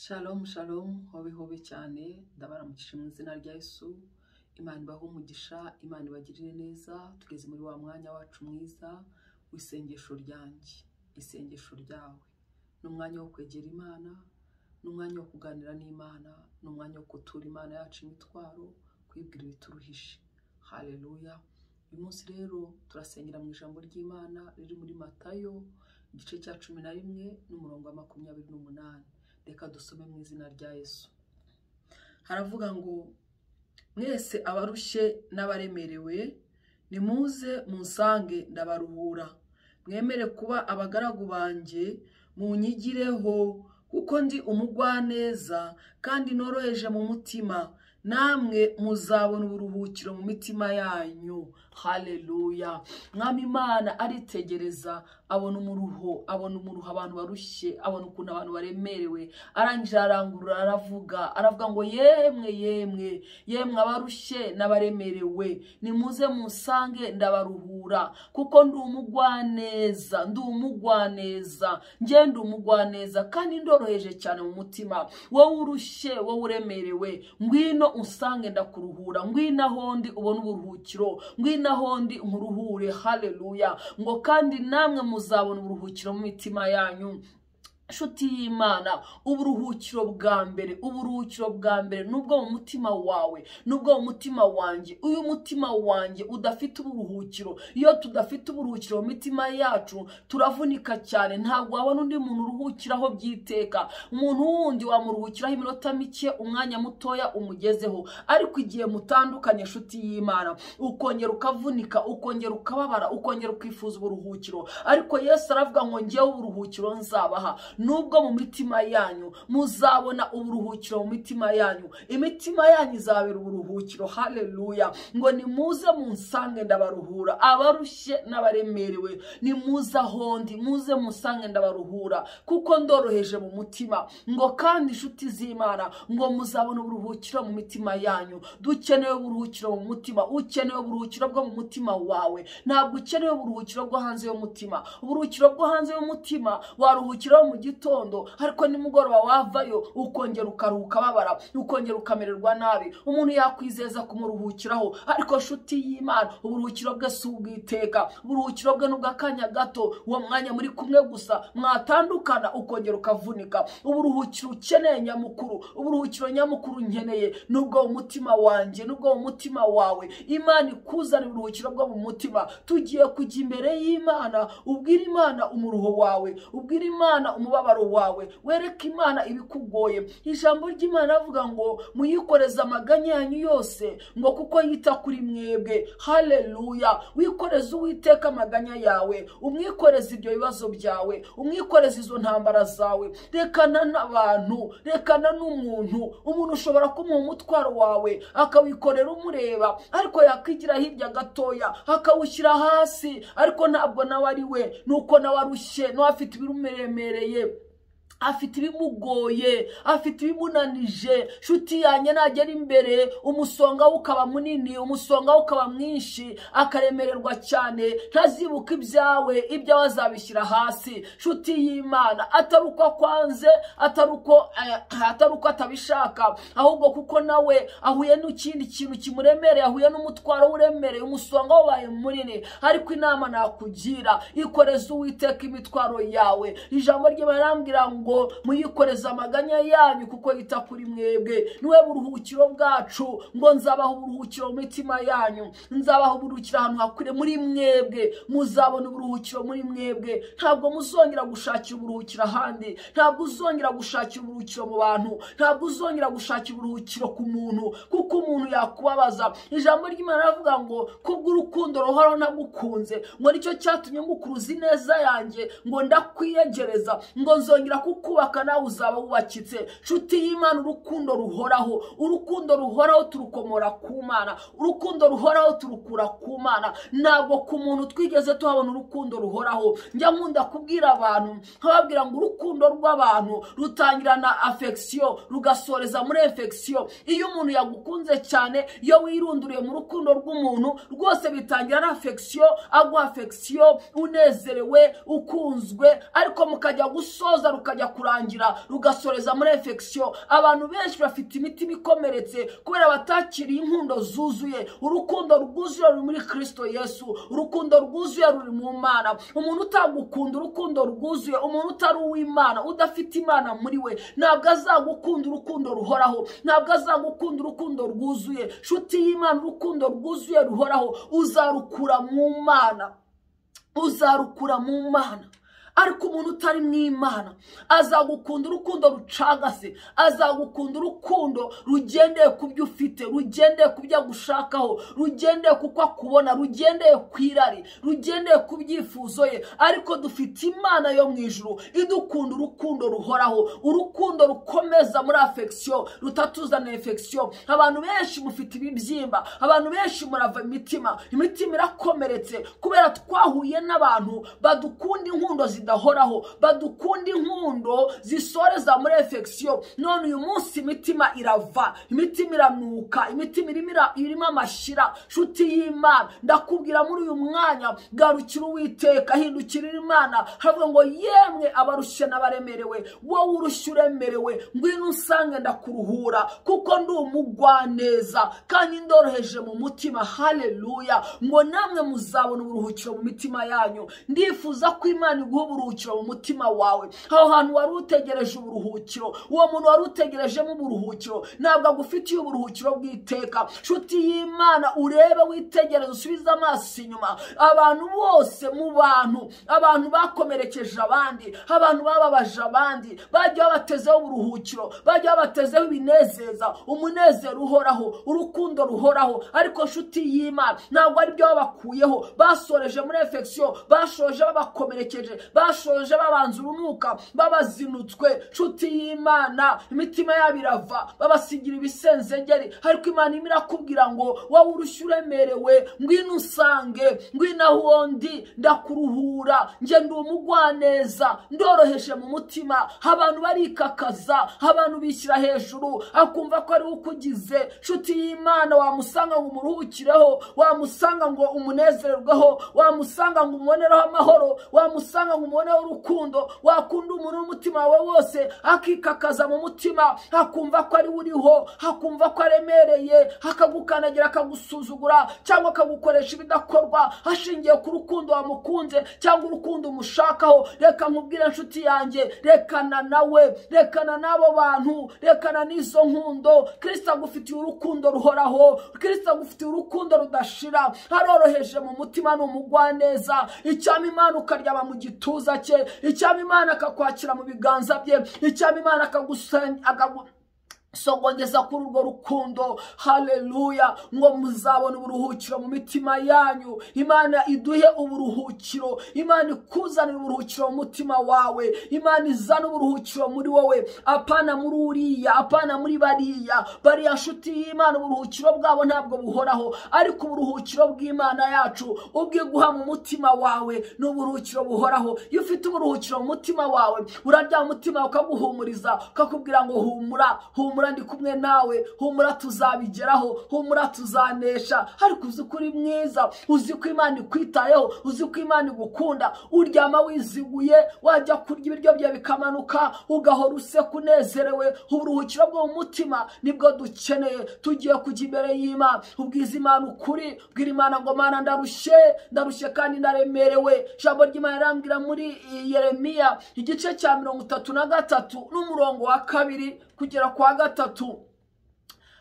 Shalom shalom hobe hobe cyane ndabaramukije mu izina rya Yesu. Imana ibahe umugisha, Imana ibagirire neza. Tugeze muri wa mwanya wacu mwiza w'isengesho ryanjye, isengesho ryawe. N'umwanya wo kwegera Imana, n'umwanya wo kuganira n'Imana, n'umwanya wo kutura Imana yacu imitwaro, kwibwira ibituruhishe. Haleluya. Uyu munsi rero turasengera mu ijambo ry'Imana riri muri Matayo igice cya 11 n'umurongo wa 28. Reka dusome mu izina rya Yesu. Haravuga ngo mwese abarushye n'abaremerewe nimuze munsange ndabaruhura, mwemere kuba abagaragu banjye, munyigireho kuko ndi umugwaneza kandi noroheje mu mutima, namwe muzabona uburuhukiro mu mitima yanyu. Haleluya. Mwami Imana aritegereza, abona umuruho abantu barushye, abona ukuntu abantu baremerewe, arangira arangurura aravuga ngo yemwe abarushye n'abaremerewe nimuze munsange ndabaruhura kuko ndi umugwaneza kandi ndoroheje cyane mu mutima. Wowe urushye, wowe uremerewe, ngwino unsange ndakuruhura, ngwino ahondi ubone uburuhukiro, ngwino ahondi nkuruhure. Haleluya. Ngo kandi namwe muzabona uburuhukiro mu mitima yanyu. Nshuti y'Imana, uburuhukiro bwa mbere nubwo mu mutima wawe, nubwo mu mutima wanjye. Uyu mutima wanjye udafite uburuhukiro, iyo tudafite uburuhukiro mu mitima yacu turavunika cyane. Ntabwo wabona undi muntu uruhukiraho byiteka. Umuntu wundi wamuruhukiraho iminota mike, umwanya mutoya umugezeho, ariko igihe mutandukanye nshuti y'Imana ukongera ukavunika, ukongera ukababara, ukongera ukifuza uburuhukiro. Ariko Yesu aravuga ngo ngewe uburuhukiro nzabaha. Nubwo mu mitima yanyu muzabona uburuhukiro mu mitima yanyu, imitima yanyu izabera uburuhukiro. Haleluya. Ngo nimuze munsange ndabaruhura, abarushye n'abaremerewe nimuze ahondi, muze munsange ndabaruhura kuko ndoroheje mu mutima. Ngo kandi inshuti z'Imana, ngo muzabona uburuhukiro mu mitima yanyu. Dukeneye uburuhukiro mu mutima. Ukeneye uburuhukiro bwo mu mutima wawe, ntabwo ukeneye uburuhukiro bwo hanze y'umutima. Uburuhukiro bwo hanze y'umutima waruhukira mu gitondo, ariko nimugoroba wavayo ukongera ukaruhuka babara, ukongera ukamererwa nabi. Umuntu yakwizeza kumuruhukiraho, ariko nshuti y'Imana uburuhukiro bwe si ubwiteka. Uburuhukiro bwe n'ubw'akanya gato, uwo mwanya muri kumwe gusa, mwatandukana ukongera ukavunika. Uburuhukiro ukeneye nyamukuru, uburuhukiro nyamukuru nkeneye nubwo umutima wanjye, nubwo umutima wawe. Imana ikuzana uburuhukiro bwo mu mutima. Tugiye kujya imbere y'Imana, ubwira Imana umuruho wawe, ubwira Imana umubabaro wawe, wereka Imana ibikugoye. Ijambo ry'Imana avuga ngo muyikoreze amaganya yanyu yose, ngo kuko yita kuri mwebwe. Haleluya. Wikoreze Uwiteka amaganya yawe, umwikoreze ibyo bibazo byawe, umwikoreze izo ntambara zawe. Rekana n'abantu, rekana n'umuntu. Umuntu ushobora kumuha umutwaro wawe akawikorera umureba, ariko yakwigira hirya gatoya akawushyira hasi, ariko ntabwo nawe ari we, nuko nawe arushye, nawe afite ibimuremereye, afite ibimugoye, afite ibimunanije. Shuti yanjye nagera imbere umusonga ukaba munini, umusonga ukaba mwinshi, akaremererwa cyane, ntazibuka ibyawe azabishyira hasi. Shuti y'Imana, ataruko akwanze, ataruko atabishaka, ahubwo kuko nawe ahuye n'ikindi kintu kimuremereye, ahuye n'umutwaro uremereye, umusonga wabaye munini. Ariko inama nakugira, ikoreze Uwiteka imitwaro yawe. Ijambo ry'Imana rambwira ngo muyikoreza amaganya yanyu kuko yita kuri mwebwe. Niwe buruhukiro bwacu. Ngo nzabaha uburuhukiro mu mitima yanyu, nzabaha uburuhukiro ahantu hakure muri mwebwe. Muzabona uburuhukiro muri mwebwe. Ntabwo muzongera gushakira uburuhukiro ahandi, ntabwo uzongera gushakira uburuhukiro mu bantu, ntabwo uzongera gushakira uburuhukiro ku muntu, kuko umuntu yakubabaza. Ijambo ry'Imana ravuga ngo kubw'urukundo ruhoraho nagukunze, ngo nicyo cyatumye ngukuruza ineza yanjye, ngo ndakwiyegereza, ngo nzongera kubaka nawe uzaba wubakitse. Nshuti y'Imana, urukundo ruhoraho turukomora ku Mana, urukundo ruhoraho turukura ku Mana. Ntabwo ku muntu twigeze tuhabona urukundo ruhoraho. Njya nkunda kubwira abantu, nkababwira ngo urukundo rw'abantu rutangirana affection rugasoreza muri infection. Iyo umuntu yagukunze cyane, iyo wirunduriye mu rukundo rw'umuntu, rwose bitangira na affection, agwa affection, unezerewe, ukunzwe, ariko mukajya gusoza rukajya rukajya kurangira rugasoreza muri infection. Abantu benshi bafite imitima ikomeretse kubera batakiriye inkundo zuzuye. Urukundo rwuzuye ruri muri Kristo Yesu, urukundo rwuzuye ruri mu Mana. Umuntu utagukunda urukundo rwuzuye, umuntu utari uw'Imana, udafite Imana muri we, ntabwo azagukunda urukundo ruhoraho, ntabwo azagukunda urukundo rwuzuye. Nshuti y'Imana, urukundo rwuzuye ruhoraho uzarukura mu Mana, uzarukura mu Mana. Ariko umuntu utari mu Imana azagukunda urukundo rucagase, azagukunda urukundo rugendeye ku byo ufite, rugendeye ku byo agushakaho, rugendeye kuko akubona, rugendeye ku irari, rugendeye ku byifuzo ye. Ariko dufite Imana yo mu ijuru idukunda urukundo ruhoraho, urukundo rukomeza muri affection, rutatuzana infection. Abantu benshi mufite ibibyimba, abantu benshi murava imitima irakomeretse kubera twahuye n'abantu badukunda inkundo zidahoraho, badukunda inkundo zisoreza muri infection. None uyu munsi imitima irava, imitima iranuka, imitima irimo amashira. Nshuti y'Imana, ndakubwira muri uyu mwanya, garukira Uwiteka, hindukirira Imana. Havuga ngo yemwe abarushye n'abaremerewe, wowe urushye uremerewe, ngwino usange ndakuruhura, kuko ndi umugwaneza kandi ndoroheje mu mutima. Haleluya. Ngo namwe muzabona uburuhukiro mu mitima yanyu. Ndifuza ko Imana iguha uburuhukiro mu mutima wawe. Aho hantu wari utegereje uburuhukiro, uwo muntu wari utegerejemo uburuhukiro ntabwo agufitiye uburuhukiro bw'iteka. Nshuti y'Imana, urebe, witegereze, usubize amaso inyuma. Abantu bose mu bantu, abantu bakomerekeje abandi, abantu bababaje abandi, bagiye babatezeho uburuhukiro, bagiye babatezeho ibinezeza, umunezero uhoraho, urukundo ruhoraho. Ariko nshuti y'Imana, ntabwo ari byo babakuyeho. Basoreje muri infection, bashoje babakomerekeje, bashoje babanza urunuka, babazinutswe. Nshuti y'Imana, imitima yabo irava, babasigira ibisenzegeri. Ariko Imana irakubwira ngo wowe urushye uremerewe, ngwino usange, ngwino aho ndi ndakuruhura. Nge ndi umugwaneza, ndoroheje mu mutima. Abantu barikakaza, abantu bishyira hejuru, akumva ko ari ukugize. Nshuti y'Imana, wamusanga ngo umuruhukireho, wamusanga ngo umunezererweho, wamusanga ngo umubonereho amahoro, wamusanga ngo umubonereho urukundo. Wakunda umuntu n'umutima wawe wose, akikakaza mu mutima, akumva ko ari uriho, akumva ko aremereye, akagukanagira, akagusuzugura, cyangwa akagukoresha ibidakorwa ashingiye ku rukundo wamukunze cyangwa urukundo umushakaho. Reka nkubwire nshuti yanjye, rekana nawe, rekana n'abo bantu, rekana n'izo nkundo. Kristo agufitiye urukundo ruhoraho, Kristo agufitiye urukundo rudashira, aroroheje mu mutima, ni umugwaneza. Icyama Imana ukaryama mu gituza cye, icyama Imana akakwakira mu biganza bye, icyama Imana sogongeza kuri urwo rukundo. Haleluya. Ngo muzabona uburuhukiro mu mitima yanyu. Imana iduhe uburuhukiro, Imana ikuzanira uburuhukiro mu mutima wawe, Imana izana uburuhukiro muri wowe, apana muri uriya, apana muri bariya. Bariya nshuti y'Imana uburuhukiro bwabo ntabwo buhoraho, ariko uburuhukiro bw'Imana yacu ubwiguha mu mutima wawe ni uburuhukiro buhoraho. Iyo ufite uburuhukiro mu mutima wawe, urarya umutima ukaguhumuriza, ukakubwira ngo humura, humura, ndi kumwe nawe, humura, tuzabigeraho, humura, tuzanesha. Ariko uzi ko uri mwiza, uzi ko Imana ikwitayeho, uzi ko Imana igukunda. Uryama wiziguye, wajya kurya ibiryo bye bikamanuka, ugahora useka unezerewe. Uburuhukiro bwo mu mutima nibwo dukeneye. Tugiye kujya imbere y'Imana, ubwiza Imana ukuri, bwira Imana ngo Mana, ndarushye kandi ndaremerewe. Ijambo ry'Imana rirambwira muri Yeremiya igice cya 33 n'umurongo wa 2 kugera kwa 3.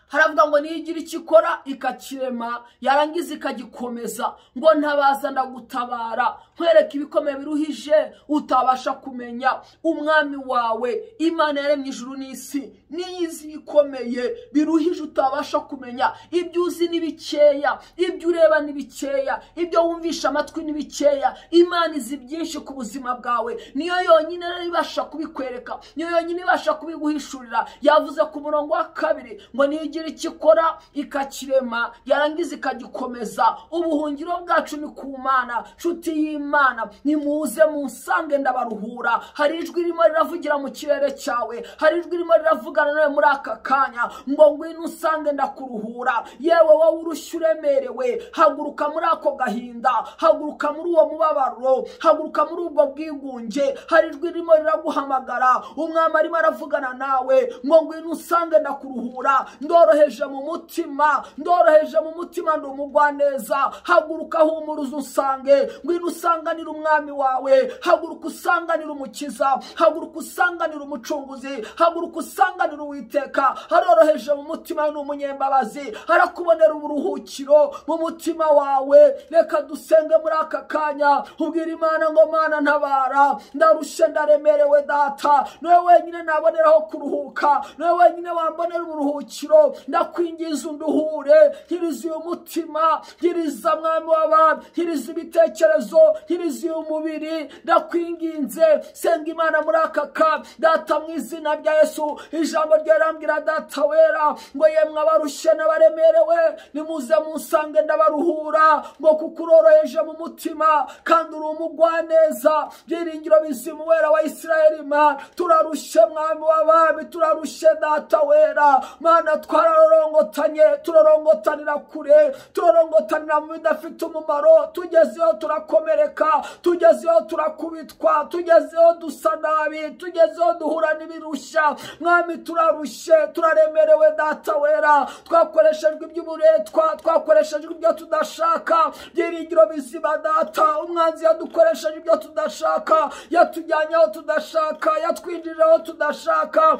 Haravuga ngo niyigira ikikora ikakirema, yarangiza ikagikomeza. Ngo ntabaza ndagutabara, nkwereka ibikomeye biruhije utabasha kumenya. Umwami wawe Imana yaremye ijuru n'isi, niyizi ibikomeye biruhije utabasha kumenya. Ibyo uzi ni bikeya, ibyo ureba ni bikeya, ibyo wumvisha amatwi ni bikeya. Imana izi byinshi ku buzima bwawe, niyo yonyine ibasha kubikwereka, niyo yonyine ibasha kubiguhishurira. Yavuze ku murongo wa 2 ngo niyigira igira ikikora ikakirema yarangiza ikagikomeza. Ubuhungiro bwacu ni ku Mana. Nshuti y'Imana, nimuze munsange ndabaruhura. Hari ijwi ririmo riravugira mu kirere cyawe, hari ijwi ririmo riravugana nawe muri aka kanya ngo ngwino unsange ndakuruhura. Yewe wowe urushye uremerewe, haguruka muri ako gahinda, haguruka muri uwo mubabaro, haguruka muri ubwo bwigunge. Hari ijwi ririmo riraguhamagara, umwami arimo aravugana nawe ngo ngwino unsange ndakuruhura. Ndoroheje mu mutima, ndoroheje mu mutima, ndi umugwaneza. Haguruka humuruza unsange, ngwino usanganira umwami wawe. Haguruka usanganira umukiza, haguruka usanganira umucunguzi, haguruka usanganira Uwiteka. Haroroheje mu mutima, ni umunyembabazi, harakubonera uburuhukiro mu mutima wawe. Reka dusenge muri aka kanya, ubwira Imana ngo Mana ntabara, ndarushe ndaremerewe Data, niwe wenyine naboneraho kuruhuka, niwe wenyine wambonera uburuhukiro. Ndakwingiza unduhure, nkiriza uyu mutima, nkiriza mwami w'abami, nkiriza ibitekerezo, nkiriza uyu mubiri. Ndakwinginze, senga Imana muri aka kanya Data, mu izina rya Yesu. Ijambo ryarambwira Data wera ngo yemwe abarushye n'abaremerewe nimuze munsange ndabaruhura, ngo kuko uroroheje mu mutima kandi uri umugwaneza. Byiringiro bizima wera wa Isirayeli, Mana turarushye mwami w'abami, turarushye Data wera. Mana twararongotanye, turarongotanira kure, turarongotanira mu bidafite umumaro. Tugezeho turakomereka, tugezeho turakubitwa, tugezeho dusa nabi, tugezeho duhura n'ibirushya. Mwami turarushye, turaremerewe Data wera. Twakoreshejwe iby'uburetwa, twakoreshejwe ibyo tudashaka. Byiringiro bizima Data, umwanzi yadukoresheje ibyo tudashaka, yatujyanye aho tudashaka, yatwinjirira aho tudashaka.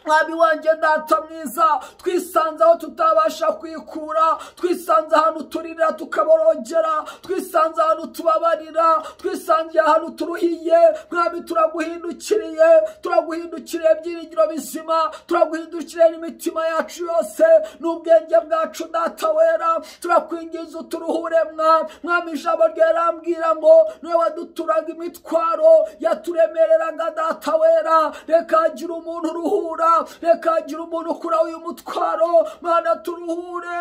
Mwami wanjye Data mwiza, twisanze aho tutabasha kwikura, twisanze ahantu turira tukaborogera, twisanze ahantu tubabarira, twisanze ahantu turuhiye. Mwami turaguhindukiriye, turaguhindukiriye byiringiro bizima, turaguhindukiriye n'imitima yacu yose n'ubwenge bwacu Data wera. Turakwingiza uturuhure Mwami. Ijambo ryarambwira ngo niwe waduturaga imitwaro yaturemereraga Data wera. Reka hagira umuntu uruhura, reka hagira umuntu ukura uyu mutwaro. Mana turuhure,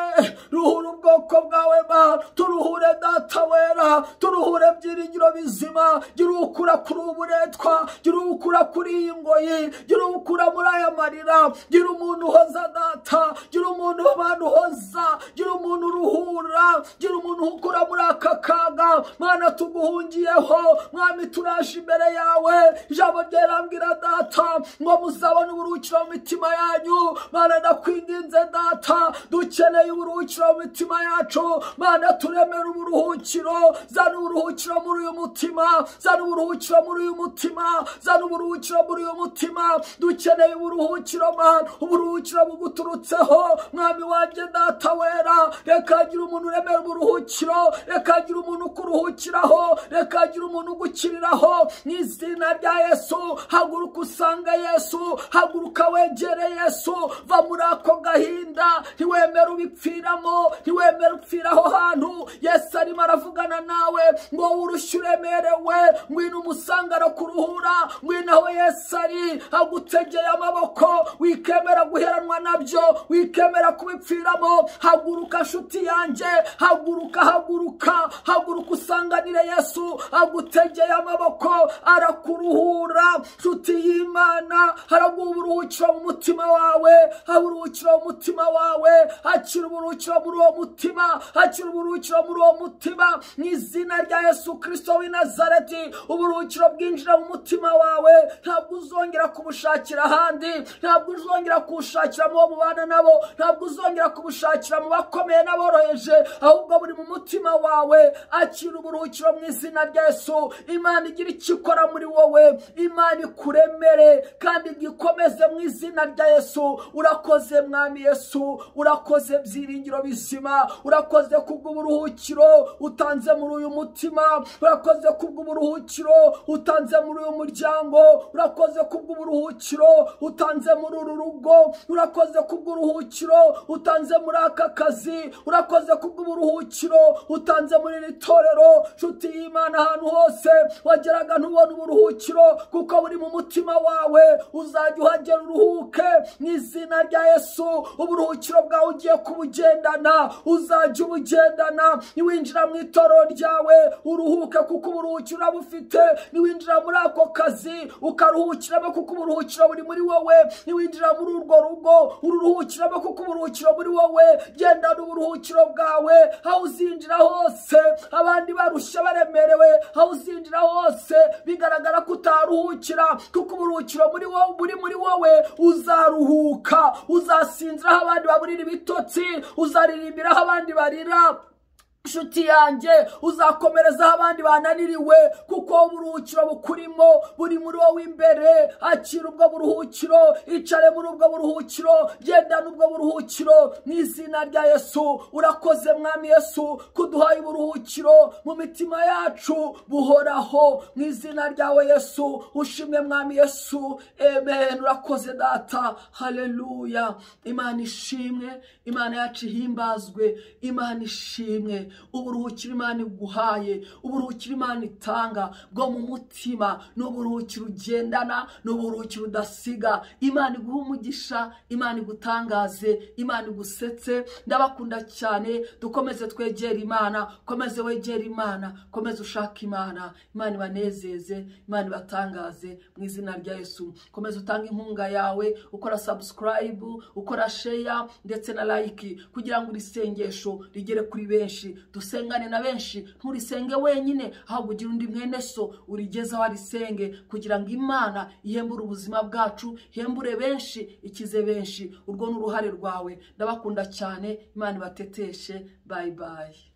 ruhura ubwoko bwawe Mana, turuhure Data wera, turuhure byiringiro bizima. Gira ukura kuri uburetwa, gira ukura kuri iyi ngoyi, gira ukura muri aya marira. Gira umuntu uhoza Data, gira umuntu abantu uhoza, gira umuntu uruhura, gira umuntu ukura muri aka kaga. Mana tuguhungiyeho Mwami, turaje imbere yawe. Ijambo ryarambwira Data ngo muzabone uburuhukiro mu mitima yanyu. Mana ndakwinginze Data, dukeneye uburuhukiro mu mitima yacu. Mana turemere uburuhukiro, zana uburuhukiro muri uyu mutima, zana uburuhukiro muri uyu mutima, zana uburuhukiro muri uyu mutima. Dukeneye uburuhukiro Mana, uburuhukiro buguturutseho Mwami wanjye Data wera. Reka hagira umuntu uremera uburuhukiro, reka hagira umuntu ukuruhukiraho, reka hagira umuntu ugukiriraho mu izina rya Yesu. Haguruka usange Yesu, haguruka wegere Yesu. Va muri ako gahinda, ntiwemere ubipfiramo, ntiwemere upfiraho hantu. Yesu arimo aravugana nawe ngo urushye uremerewe, ngwino umusanga arakuruhura. Ngwino aho Yesu ari, agutegeye amaboko. Wikemera guheranwa nabyo, wikemera kubipfiramo. Haguruka nshuti yanjye, haguruka, haguruka, haguruka usanganire Yesu. Agutegeye amaboko, arakuruhura. Nshuti y'Imana, haraguha uburuhukiro mu mutima wawe, uburuhukiro mu mutima wawe. Akira uburuhukiro muri uwo mutima, akira uburuhukiro muri uwo mutima mu izina rya Yesu Kristo w'i Nazareti. Uburuhukiro bwinjira mu mutima wawe, ntabwo uzongera kubushakira ahandi, ntabwo uzongera kubushakira mu bo mubana nabo, ntabwo uzongera kubushakira mu bakomeye n'aboroheje, ahubwo buri mu mutima wawe. Akira uburuhukiro mu izina rya Yesu. Imana igira icyo ikora muri wowe, Imana ikuremere kandi igikomeze mu izina rya Yesu. Urakoze Mwami Yesu, urakoze byiringiro bizima, urakoze kubw'uburuhukiro utanze muri uyu mutima, urakoze kubw'uburuhukiro utanze muri uyu muryango, urakoze kubw'uburuhukiro utanze muri uru rugo, urakoze kubw'uburuhukiro utanze muri aka kazi, urakoze kubw'uburuhukiro utanze muri iri torero. Nshuti y'Imana, ahantu hose wageraga ntubona uburuhukiro kuko buri mu mutima wawe, uzajya uhagera uruhuke mu izina rya Yesu. Uburuhukiro bwawe ugiye kubugendana, uzajya ubugendana. Niwinjira mu itorero ryawe uruhuke kuko uburuhukiro urabufite. Niwinjira muri ako kazi ukaruhukiramo kuko uburuhukiro buri muri wowe. Niwinjira muri urwo rugo ururuhukiramo kuko uburuhukiro buri wowe. Gendana uburuhukiro bwawe aho uzinjira hose abandi barushye baremerewe, aho uzinjira hose bigaragara ko utaruhukira kuko uburuhukiro buri muri wowe. Uzaruhuka, uzasinzira aho abandi baburira ibitotsi, uzaririmbira aho abandi barira. Nshuti yanjye, uzakomereza aho abandi bananiriwe kuko uburuhukiro bukurimo buri muri wowe imbere. Akira ubwo buruhukiro, icare muri ubwo buruhukiro, gendana ubwo buruhukiro mu izina rya Yesu. Urakoze Mwami Yesu kuduhaye uburuhukiro mu mitima yacu buhoraho mu izina ryawe Yesu. Ushimwe Mwami Yesu. Amen. Urakoze Data. Haleluya. Imana ishimwe, Imana yacu ihimbazwe, Imana ishimwe. Uburuhukiro Imana iguhaye, uburuhukiro Imana itanga bwo mu mutima, n'uburuhukiro ugendana, n'uburuhukiro udasiga. Imana iguha umugisha, Imana igutangaze, Imana igusetse. Ndabakunda cyane. Dukomeze twegera Imana, komeze wegera Imana, komeze ushaka Imana. Imana ibanezeze, Imana ibatangaze mu izina rya Yesu. Komeze utanga inkunga yawe, ukora subscribe, ukora share ndetse na like kugira ngo irisengesho rigere kuri benshi. Dusengane na benshi, nturisenge wenyine ahubwo ugira undi mwene so urigeza warisenge kugira ngo Imana ihembure ubuzima bwacu, ihembure benshi, ikize benshi. Urwo n'uruhare rwawe. Ndabakunda cyane. Imana ibateteshe. Bye bye.